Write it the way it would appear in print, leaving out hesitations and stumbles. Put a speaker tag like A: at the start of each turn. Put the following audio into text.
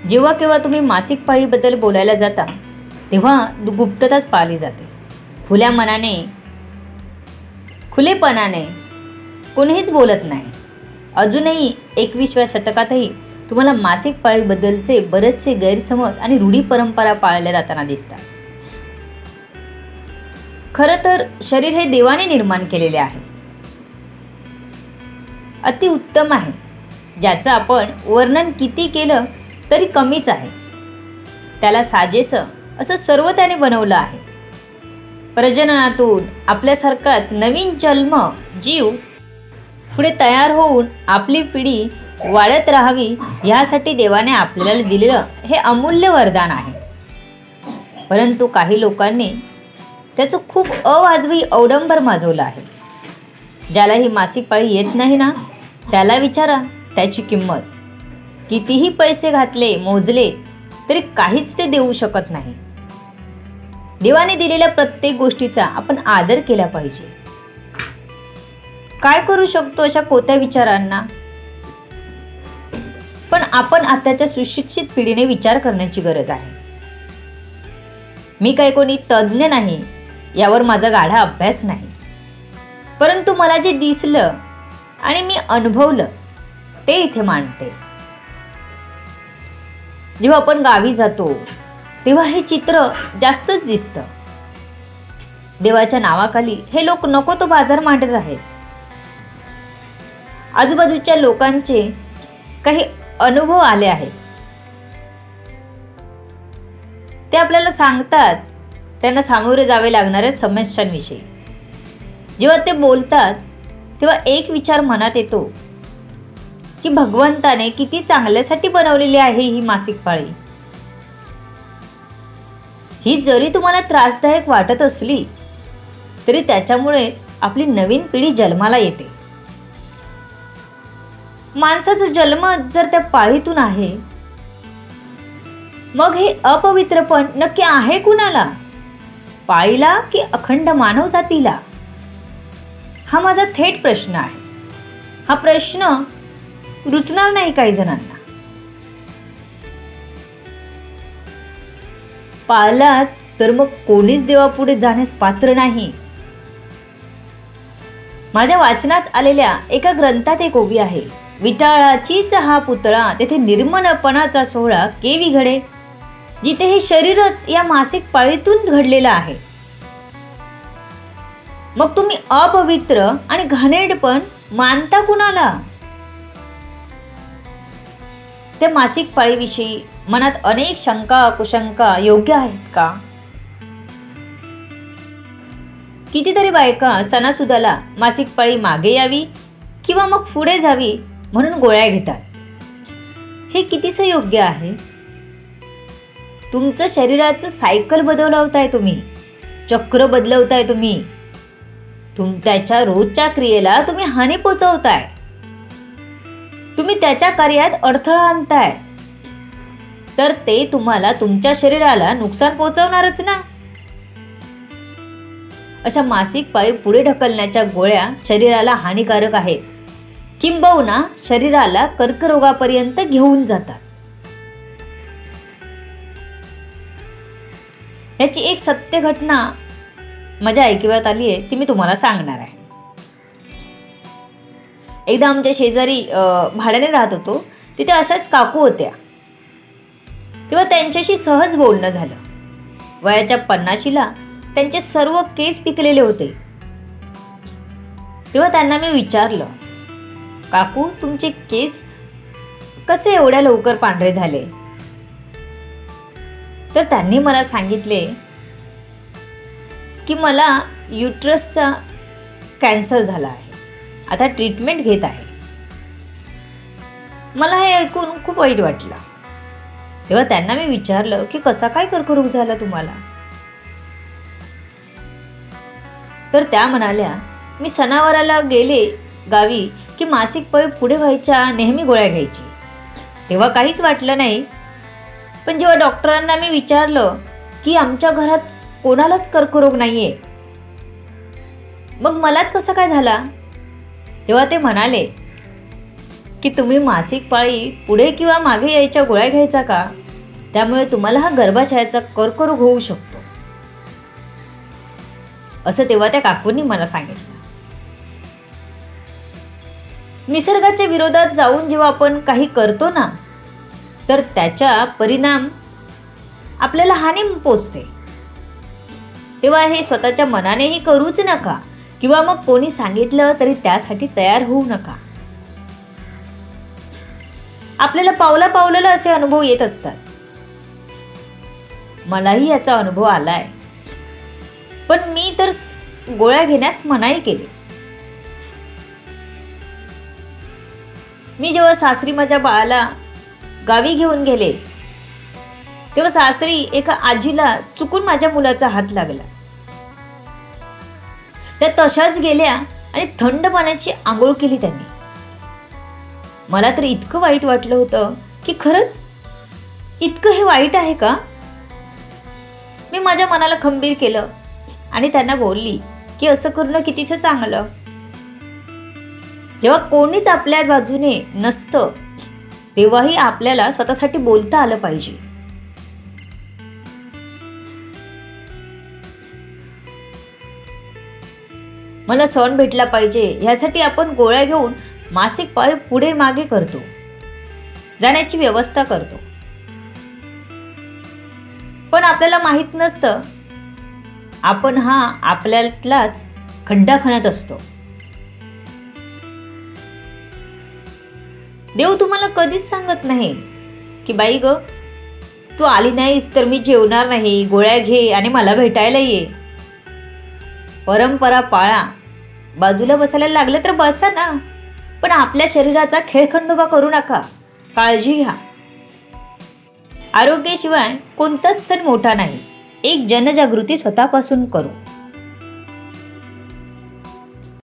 A: जेव्हा केव्हा तुम्ही मासिक पाळीबद्दल बोलायला जाता तेव्हा गुप्तताच पाळली जाते. खुलेपणाने कोणीच बोलत नाही. अजूनही 21व्या शतकातही तुम्हाला मासिक पाळीबद्दलचे बरेचसे गैरसमज आणि रूढी परंपरा पाळल्या जाताना दिसतात. खरं तर शरीर हे देवाने निर्माण केलेले आहे, अतिउत्तम आहे, ज्याचं आपण वर्णन किती केलं तरी कमीच आहे. त्याला साजेसं असं सर्व त्याने बनवलं आहे. प्रजननातून आपल्यासारखाच नवीन जीव पुढे तयार होऊन आपली पिढी वाढत राहावी यासाठी देवाने आपल्याला दिलेलं हे अमूल्य वरदान आहे. परंतु काही लोकांनी त्याचं खूप अवाजवी अवडंबर माजवलं आहे. ज्याला ही मासिक पाळी येत नाही ना, त्याला विचारा त्याची किंमत. कितीही पैसे घातले मोजले तरी काहीच ते देऊ शकत नाही. देवाने दिलेल्या प्रत्येक गोष्टीचा आपण आदर केला पाहिजे. काय करू शकतो अशा कोत्या विचारांना? पण आपण आताच्या सुशिक्षित पिढीने विचार करण्याची गरज आहे. मी काही कोणी तज्ज्ञ नाही, यावर माझा गाढा अभ्यास नाही, परंतु मला जे दिसलं आणि मी अनुभवलं ते इथे मांडते. जेव्हा आपण गावी जातो तेव्हा हे चित्र जास्तच दिसतं. देवाच्या नावाखाली हे लोक नको तो बाजार मांडत आहेत. आजूबाजूच्या लोकांचे काही अनुभव आले आहेत, ते आपल्याला सांगतात त्यांना सामोरे जावे लागणाऱ्या समस्यांविषयी. जेव्हा ते बोलतात तेव्हा एक विचार मनात येतो की भगवंताने किती चांगल्यासाठी बनवलेली आहे ही मासिक पाळी. ही जरी तुम्हाला त्रासदायक वाटत असली तरी त्याच्यामुळेच आपली नवीन पिढी जन्माला येते. माणसाचा जन्म जर त्या पाळीतून आहे, मग हे अपवित्रपण नक्की आहे कुणाला? पाळीला की अखंड मानव जातीला? हा माझा थेट प्रश्न आहे. हा प्रश्न रुचणार नाही काही जणांना. पाळलात तर मग कोणीच देवापुढे जाण्यास पात्र नाही. माझ्या वाचनात आलेल्या एका ग्रंथात एक ओवी आहे. विटाळाचीच हा पुतळा, तेथे निर्मलपणाचा सोहळा केवी घडे, जिथे हे शरीरच या मासिक पाळीतून घडलेलं आहे. मग तुम्ही अपवित्र आणि घाणेरडेपण मानता कुणाला? त्या मासिक पाळीविषयी मनात अनेक शंका कुशंका योग्य आहेत का? कितीतरी बायका सणासुदाला मासिक पाळी मागे यावी किंवा मग पुढे जावी म्हणून गोळ्या घेतात. हे कितीसं योग्य आहे? तुमचं शरीराचं सायकल बदलवताय तुम्ही, चक्र बदलवताय तुम्ही. त्याच्या रोजच्या क्रियेला तुम्ही हानी पोचवताय. तुम्ही त्याच्या कार्यात अडथळा आणताय, तर ते तुम्हाला तुमच्या शरीराला नुकसान पोचवणारच ना. अशा मासिक पाळी पुढे ढकलण्याच्या गोळ्या शरीराला हानिकारक आहेत, किंबहुना शरीराला कर्करोगापर्यंत घेऊन जातात. याची एक सत्य घटना माझ्या ऐकिवात आली आहे, ती मी तुम्हाला सांगणार आहे. एकदा आमच्या शेजारी भाड्याने राहत होतो, तिथे अशाच काकू होत्या. तेव्हा त्यांच्याशी सहज बोलणं झालं. वयाच्या 50शीला त्यांचे सर्व केस पिकलेले होते. तेव्हा त्यांना मी विचारलं, काकू तुमचे केस कसे एवढ्या लवकर पांढरे झाले? तर त्यांनी मला सांगितले की मला युट्रसचा कॅन्सर झाला आहे, आता ट्रीटमेंट घेत आहे. मला हे ऐकून खूप वाईट वाटलं. तेव्हा त्यांना मी विचारलं की कसा काय कर्करोग झाला तुम्हाला? तर त्या म्हणाल्या, मी सणावाराला गेले गावी की मासिक पाळी पुढे व्हायच्या नेहमी गोळ्या घ्यायची, तेव्हा काहीच वाटलं नाही. पण जेव्हा डॉक्टरांना मी विचारलं की आमच्या घरात कोणालाच कर्करोग नाहीये, मग मलाच कसं काय झाला, तेव्हा ते म्हणाले की तुम्ही मासिक पाळी पुढे किंवा मागे यायच्या गोळ्या घ्यायचा का? त्यामुळे तुम्हाला हा गर्भाशयाचा कर्करोग होऊ शकतो, असं तेव्हा त्या काकूंनी मला सांगितलं. निसर्गाच्या विरोधात जाऊन जेव्हा आपण काही करतो ना, तर त्याचा परिणाम आपल्याला हानी पोचते. तेव्हा हे स्वतःच्या मनानेही करूच नका किंवा मग कोणी सांगितलं तरी त्यासाठी तयार होऊ नका. आपल्याला पावला पावलाला असे अनुभव येत असतात. मलाही याचा अनुभव आलाय, पण मी तर गोळ्या घेण्यास मनाई केली. मी जेव्हा सासरी माझ्या बाळाला गावी घेऊन गेले, तेव्हा सासरी एका आजीला चुकून माझ्या मुलाचा हात लागला. त्या तशाच गेल्या आणि थंड पाण्याची आंघोळ केली त्यांनी. मला तर इतकं वाईट वाटलं होतं की खरंच इतकं हे वाईट आहे का? मी माझ्या मनाला खंबीर केलं आणि त्यांना बोलली की असं करणं कितीचं चांगलं. जेव्हा कोणीच आपल्या बाजूने नसतं तेव्हाही आपल्याला स्वतःसाठी बोलता आलं पाहिजे. मला सण भेटला पाहिजे ह्यासाठी आपण गोळ्या घेऊन मासिक पाळी पुढे मागे करतो, जाण्याची व्यवस्था करतो. पण आपल्याला माहित नसतं आपण हा आपल्यातलाच खड्डा खणत असतो. देव तुम्हाला कधीच सांगत नाही की बाई ग, तू आली नाहीस तर मी जेवणार नाही, गोळ्या घे आणि मला भेटायला ये. परंपरा पाळा, बाजूला बसायला लागलं तर बसा ना, पण आपल्या शरीराचा खेळखंडोबा करू नका. काळजी घ्या. आरोग्याशिवाय कोणताच सण मोठा नाही. एक जनजागृती स्वतःपासून करू.